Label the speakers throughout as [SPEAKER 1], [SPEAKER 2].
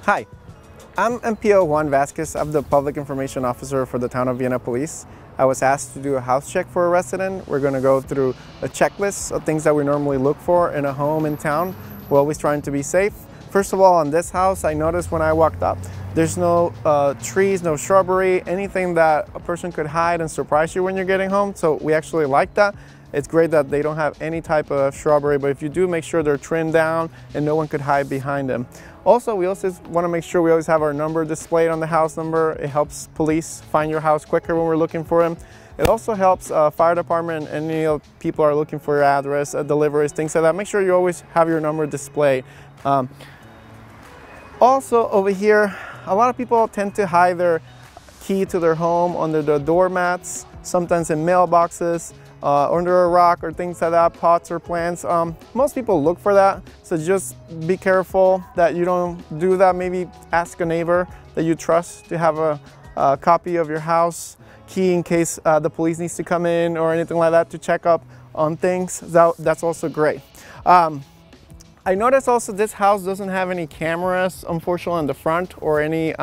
[SPEAKER 1] Hi, I'm MPO Juan Vazquez. I'm the Public Information Officer for the Town of Vienna Police. I was asked to do a house check for a resident. We're going to go through a checklist of things that we normally look for in a home in town. We're always trying to be safe. First of all, on this house, I noticed when I walked up, there's no trees, no shrubbery, anything that a person could hide and surprise you when you're getting home. So we actually like that. It's great that they don't have any type of shrubbery, but if you do, make sure they're trimmed down and no one could hide behind them. Also, we also want to make sure we always have our number displayed on the house number. It helps police find your house quicker when we're looking for them. It also helps fire department and any people are looking for your address, deliveries, things like that. Make sure you always have your number displayed. Also over here, a lot of people tend to hide their key to their home under the doormats, sometimes in mailboxes, under a rock or things like that, pots or plants. Most people look for that, so just be careful that you don't do that. Maybe ask a neighbor that you trust to have a copy of your house key in case the police needs to come in or anything like that to check up on things. That's also great. I noticed also this house doesn't have any cameras, unfortunately, in the front or any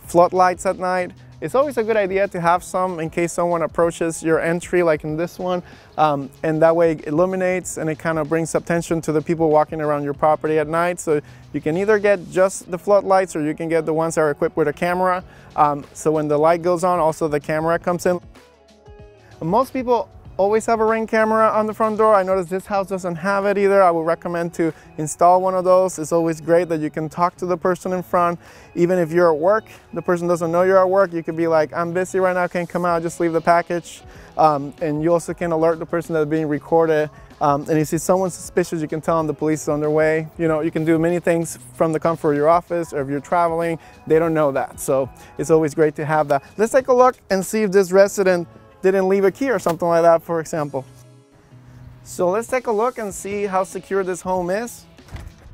[SPEAKER 1] floodlights at night. It's always a good idea to have some in case someone approaches your entry, like in this one, and that way it illuminates and it kind of brings attention to the people walking around your property at night. So you can either get just the floodlights or you can get the ones that are equipped with a camera. So when the light goes on, also the camera comes in. Most people always have a Ring camera on the front door. I noticed this house doesn't have it either. I would recommend to install one of those. It's always great that you can talk to the person in front. Even if you're at work, the person doesn't know you're at work, you could be like, I'm busy right now, can't come out, just leave the package. And you also can alert the person that's being recorded. And if you see someone suspicious, you can tell them the police is on their way. You know, you can do many things from the comfort of your office, or if you're traveling, they don't know that. So it's always great to have that. Let's take a look and see if this resident didn't leave a key or something like that, for example. So let's take a look and see how secure this home is.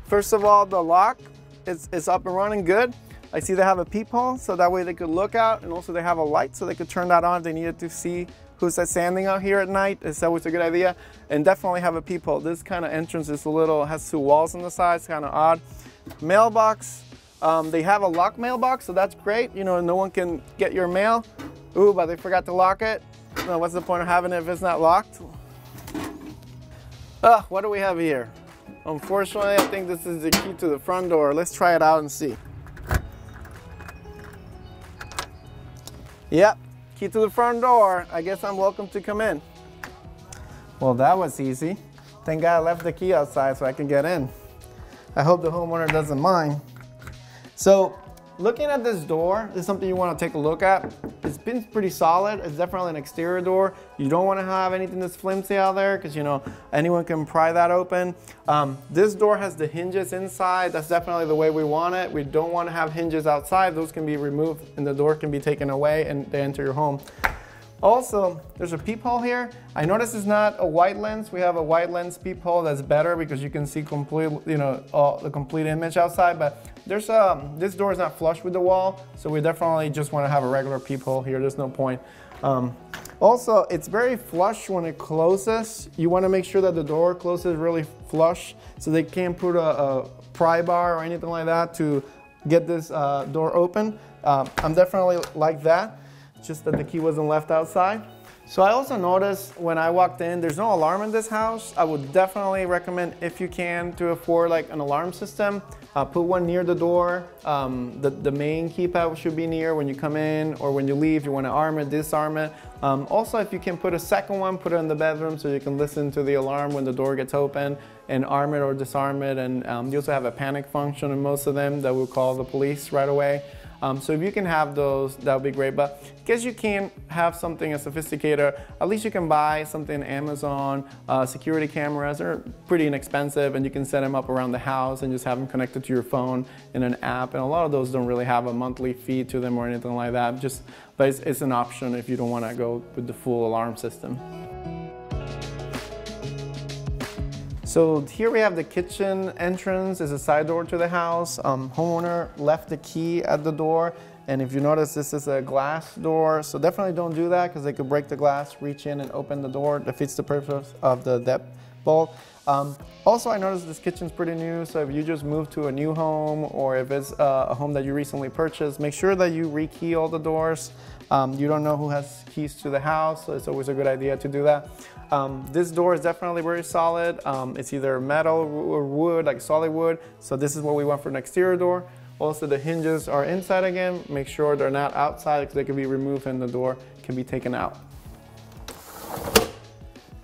[SPEAKER 1] First of all, the lock is up and running good. I see they have a peephole, so that way they could look out, and also they have a light so they could turn that on if they needed to see who's standing out here at night. It's always a good idea. And definitely have a peephole. This kind of entrance is has two walls on the sides, kind of odd. Mailbox, they have a locked mailbox, so that's great. You know, no one can get your mail. Ooh, but they forgot to lock it. No, what's the point of having it if it's not locked? What do we have here? Unfortunately, I think this is the key to the front door. Let's try it out and see. Yep, key to the front door. I guess I'm welcome to come in. Well, that was easy. Thank God I left the key outside so I can get in. I hope the homeowner doesn't mind. So, looking at this door, this is something you want to take a look at. It's been pretty solid. It's definitely an exterior door. You don't want to have anything that's flimsy out there because, you know, anyone can pry that open. This door has the hinges inside. That's definitely the way we want it. We don't want to have hinges outside. Those can be removed and the door can be taken away and they enter your home. Also, there's a peephole here. I notice it's not a white lens. We have a white lens peephole that's better because you can see complete, you know, the complete image outside. But there's this door is not flush with the wall, so we definitely just want to have a regular peephole here. There's no point. Also, it's very flush when it closes. You want to make sure that the door closes really flush, so they can't put a pry bar or anything like that to get this door open. I'm definitely like that. Just that the key wasn't left outside. So I also noticed when I walked in, there's no alarm in this house. I would definitely recommend, if you can, to afford like an alarm system, put one near the door. The main keypad should be near when you come in or when you leave. You want to arm it, disarm it. Also, if you can put a second one, put it in the bedroom so you can listen to the alarm when the door gets open and arm it or disarm it. And you also have a panic function in most of them that will call the police right away. So if you can have those, that would be great. But in case you can't have something as sophisticated, at least you can buy something on Amazon. Security cameras are pretty inexpensive and you can set them up around the house and just have them connected to your phone in an app. And a lot of those don't really have a monthly fee to them or anything like that. But it's an option if you don't want to go with the full alarm system. So here we have the kitchen entrance. It's a side door to the house. Homeowner left the key at the door. And if you notice, this is a glass door. So definitely don't do that because they could break the glass, reach in and open the door. Defeats the purpose of the deadbolt. Also, I noticed this kitchen's pretty new, so if you just moved to a new home or if it's a home that you recently purchased, make sure that you rekey all the doors. You don't know who has keys to the house, so it's always a good idea to do that. This door is definitely very solid. It's either metal or wood, like solid wood, so this is what we want for an exterior door. Also, the hinges are inside again. Make sure they're not outside because they can be removed and the door can be taken out.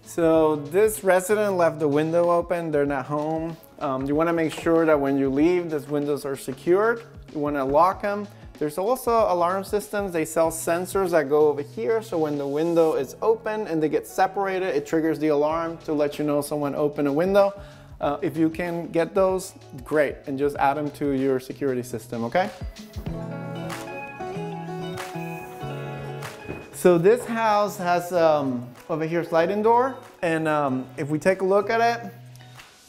[SPEAKER 1] So this resident left the window open. They're not home. You want to make sure that when you leave, these windows are secured. You want to lock them. There's also alarm systems. They sell sensors that go over here, so when the window is open and they get separated, it triggers the alarm to let you know someone opened a window. If you can get those, great, and just add them to your security system, okay? So this house has over here sliding door, and if we take a look at it,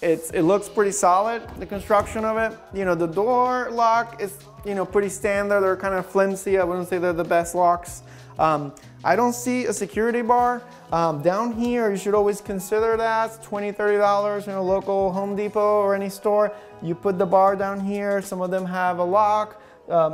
[SPEAKER 1] it looks pretty solid, the construction of it. You know, the door lock is, you know, pretty standard. They're kind of flimsy. I wouldn't say they're the best locks. I don't see a security bar. Down here, you should always consider that. It's $20, $30 in a local Home Depot or any store. You put the bar down here. Some of them have a lock.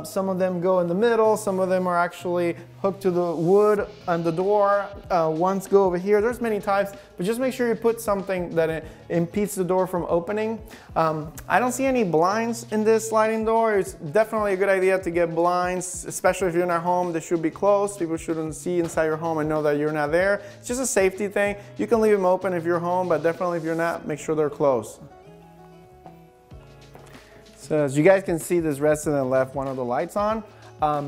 [SPEAKER 1] Some of them go in the middle. Some of them are actually hooked to the wood on the door. Ones go over here. There's many types, but just make sure you put something that impedes the door from opening. I don't see any blinds in this sliding door. It's definitely a good idea to get blinds, especially if you're not home. They should be closed. People shouldn't see inside your home and know that you're not there. It's just a safety thing. You can leave them open if you're home, but definitely if you're not, make sure they're closed. So as you guys can see, this resident left one of the lights on.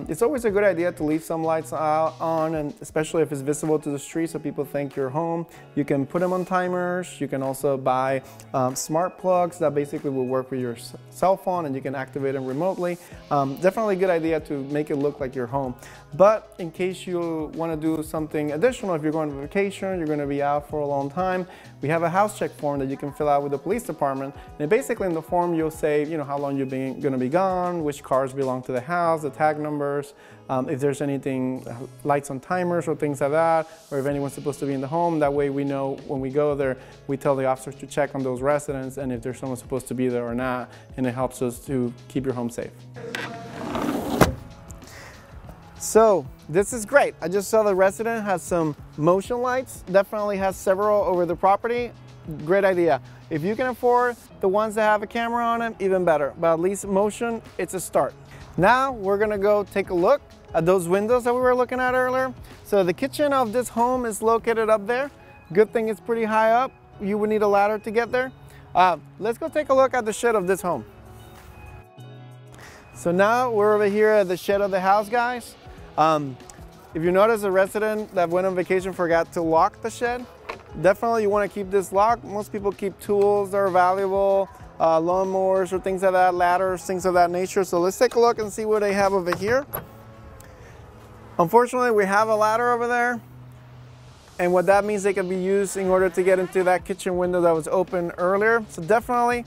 [SPEAKER 1] It's always a good idea to leave some lights on, and especially if it's visible to the street so people think you're home. You can put them on timers. You can also buy smart plugs that basically will work with your cell phone and you can activate them remotely. Definitely a good idea to make it look like you're home. But in case you want to do something additional, if you're going on vacation, you're going to be out for a long time, we have a house check form that you can fill out with the police department. And basically in the form you'll say, you know, how long you're going to be gone, which cars belong to the house, the tag numbers, if there's anything, lights on timers or things like that, or if anyone's supposed to be in the home. That way we know when we go there, we tell the officers to check on those residents and if there's someone supposed to be there or not, and it helps us to keep your home safe. So this is great. I just saw the resident has some motion lights, definitely has several over the property. Great idea. If you can afford the ones that have a camera on them, even better, but at least motion, it's a start. Now we're gonna go take a look at those windows that we were looking at earlier. So the kitchen of this home is located up there. Good thing it's pretty high up. You would need a ladder to get there. Let's go take a look at the shed of this home. So now we're over here at the shed of the house, guys. If you notice, a resident that went on vacation forgot to lock the shed. Definitely you want to keep this locked. Most people keep tools that are valuable, lawnmowers or things like that, ladders, things of that nature. So let's take a look and see what they have over here. Unfortunately, we have a ladder over there. And what that means, they can be used in order to get into that kitchen window that was open earlier. So definitely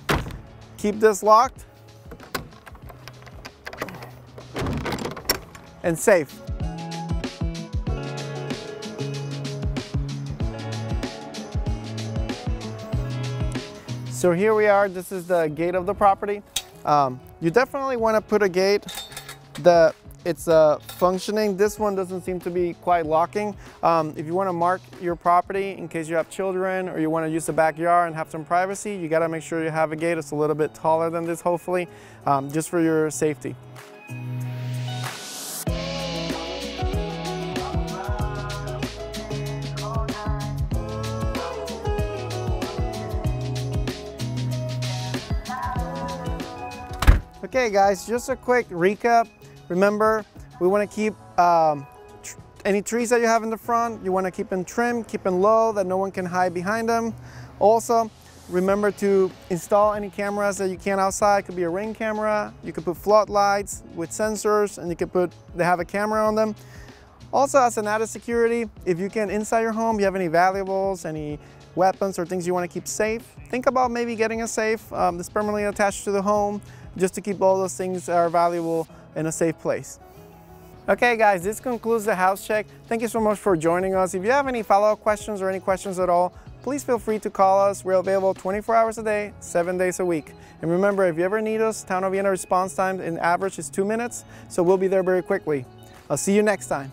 [SPEAKER 1] keep this locked and safe. So here we are, this is the gate of the property. You definitely want to put a gate that it's functioning. This one doesn't seem to be quite locking. If you want to mark your property in case you have children or you want to use the backyard and have some privacy, you got to make sure you have a gate. It's a little bit taller than this, hopefully, just for your safety. Okay guys, just a quick recap. Remember, we want to keep any trees that you have in the front, you want to keep them trimmed, keep them low, that no one can hide behind them. Also, remember to install any cameras that you can outside. It could be a Ring camera, you could put floodlights with sensors, and you could they have a camera on them. Also, as an added security, if you can inside your home, you have any valuables, any weapons or things you want to keep safe, think about maybe getting a safe that's permanently attached to the home, just to keep all those things that are valuable in a safe place. Okay guys, this concludes the house check. Thank you so much for joining us. If you have any follow-up questions or any questions at all, please feel free to call us. We're available 24 hours a day, 7 days a week. And remember, if you ever need us, Town of Vienna response time in average is 2 minutes, so we'll be there very quickly. I'll see you next time.